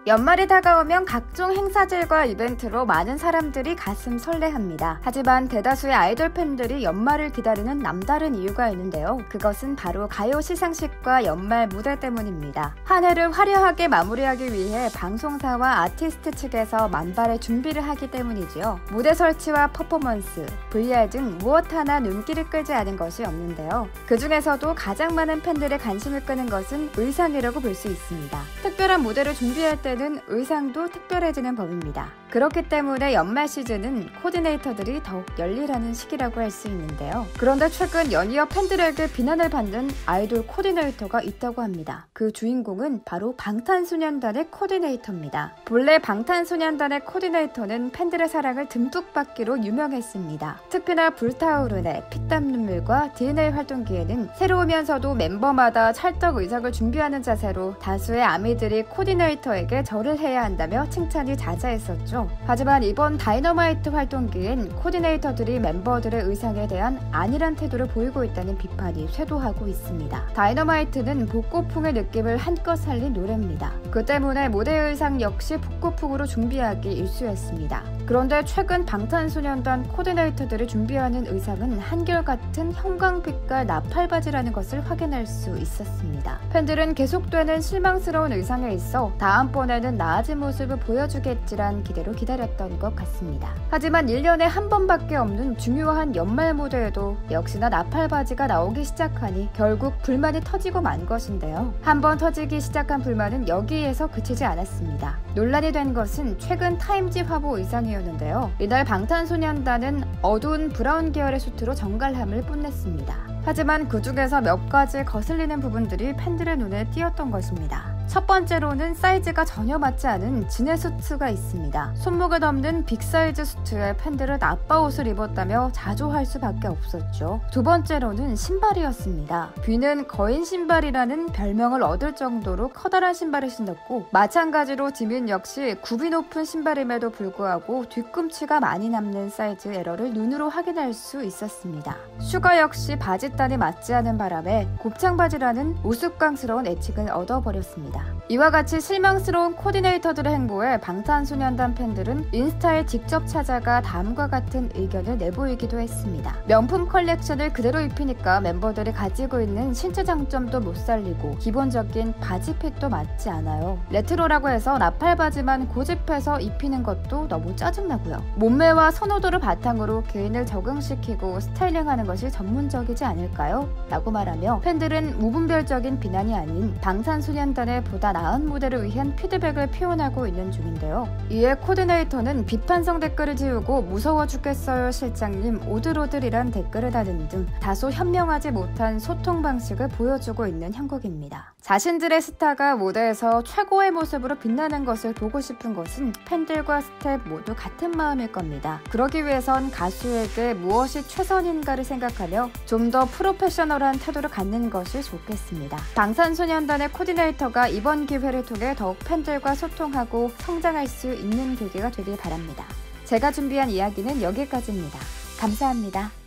연말이 다가오면 각종 행사들과 이벤트로 많은 사람들이 가슴 설레합니다. 하지만 대다수의 아이돌 팬들이 연말을 기다리는 남다른 이유가 있는데요. 그것은 바로 가요 시상식과 연말 무대 때문입니다. 한 해를 화려하게 마무리하기 위해 방송사와 아티스트 측에서 만발의 준비를 하기 때문이지요. 무대 설치와 퍼포먼스, VR 등 무엇 하나 눈길을 끌지 않은 것이 없는데요. 그 중에서도 가장 많은 팬들의 관심을 끄는 것은 의상이라고 볼 수 있습니다. 특별한 무대를 준비할 때는 의상도 특별해지는 법입니다. 그렇기 때문에 연말 시즌은 코디네이터들이 더욱 열일하는 시기라고 할 수 있는데요. 그런데 최근 연이어 팬들에게 비난을 받는 아이돌 코디네이터가 있다고 합니다. 그 주인공은 바로 방탄소년단의 코디네이터입니다. 본래 방탄소년단의 코디네이터는 팬들의 사랑을 듬뿍 받기로 유명했습니다. 특히나 불타오르네, 피땀 눈물과 DNA 활동기에는 새로우면서도 멤버마다 찰떡 의상을 준비하는 자세로 다수의 아미들이 코디네이터에게 절을 해야 한다며 칭찬이 자자했었죠. 하지만 이번 다이너마이트 활동기엔 코디네이터들이 멤버들의 의상에 대한 안일한 태도를 보이고 있다는 비판이 쇄도하고 있습니다. 다이너마이트는 복고풍의 느낌을 한껏 살린 노래입니다. 그 때문에 무대 의상 역시 복고풍으로 준비하기 일쑤였습니다. 그런데 최근 방탄소년단 코디네이터들이 준비하는 의상은 한결같은 형광빛깔 나팔바지라는 것을 확인할 수 있었습니다. 팬들은 계속되는 실망스러운 의상에 있어 다음번에는 나아진 모습을 보여주겠지란 기대로 기다렸던 것 같습니다. 하지만 1년에 한 번밖에 없는 중요한 연말 무대에도 역시나 나팔바지가 나오기 시작하니 결국 불만이 터지고 만 것인데요. 한번 터지기 시작한 불만은 여기에서 그치지 않았습니다. 논란이 된 것은 최근 타임지 화보 의상이었는데요. 이날 방탄소년단은 어두운 브라운 계열의 수트로 정갈함을 뽐냈습니다. 하지만 그 중에서 몇 가지 거슬리는 부분들이 팬들의 눈에 띄었던 것입니다. 첫 번째로는 사이즈가 전혀 맞지 않은 진해 수트가 있습니다. 손목을 넘는 빅사이즈 수트에 팬들은 아빠 옷을 입었다며 자조할 수밖에 없었죠. 두 번째로는 신발이었습니다. 뷔는 거인 신발이라는 별명을 얻을 정도로 커다란 신발을 신었고, 마찬가지로 지민 역시 굽이 높은 신발임에도 불구하고 뒤꿈치가 많이 남는 사이즈 에러를 눈으로 확인할 수 있었습니다. 슈가 역시 바지단이 맞지 않은 바람에 곱창바지라는 우스꽝스러운 애칭을 얻어버렸습니다. 이와 같이 실망스러운 코디네이터들의 행보에 방탄소년단 팬들은 인스타에 직접 찾아가 다음과 같은 의견을 내보이기도 했습니다. 명품 컬렉션을 그대로 입히니까 멤버들이 가지고 있는 신체 장점도 못 살리고 기본적인 바지핏도 맞지 않아요. 레트로라고 해서 나팔바지만 고집해서 입히는 것도 너무 짜증나고요. 몸매와 선호도를 바탕으로 개인을 적응시키고 스타일링하는 것이 전문적이지 않을까요? 라고 말하며 팬들은 무분별적인 비난이 아닌 방탄소년단의 보다 나은 무대를 위한 피드백을 표현하고 있는 중인데요. 이에 코디네이터는 비판성 댓글을 지우고 무서워 죽겠어요 실장님 오들오들이란 댓글을 달은 등 다소 현명하지 못한 소통 방식을 보여주고 있는 형국입니다. 자신들의 스타가 무대에서 최고의 모습으로 빛나는 것을 보고 싶은 것은 팬들과 스텝 모두 같은 마음일 겁니다. 그러기 위해선 가수에게 무엇이 최선인가를 생각하며 좀 더 프로페셔널한 태도를 갖는 것이 좋겠습니다. 방탄소년단의 코디네이터가 이번 기회를 통해 더욱 팬들과 소통하고 성장할 수 있는 계기가 되길 바랍니다. 제가 준비한 이야기는 여기까지입니다. 감사합니다.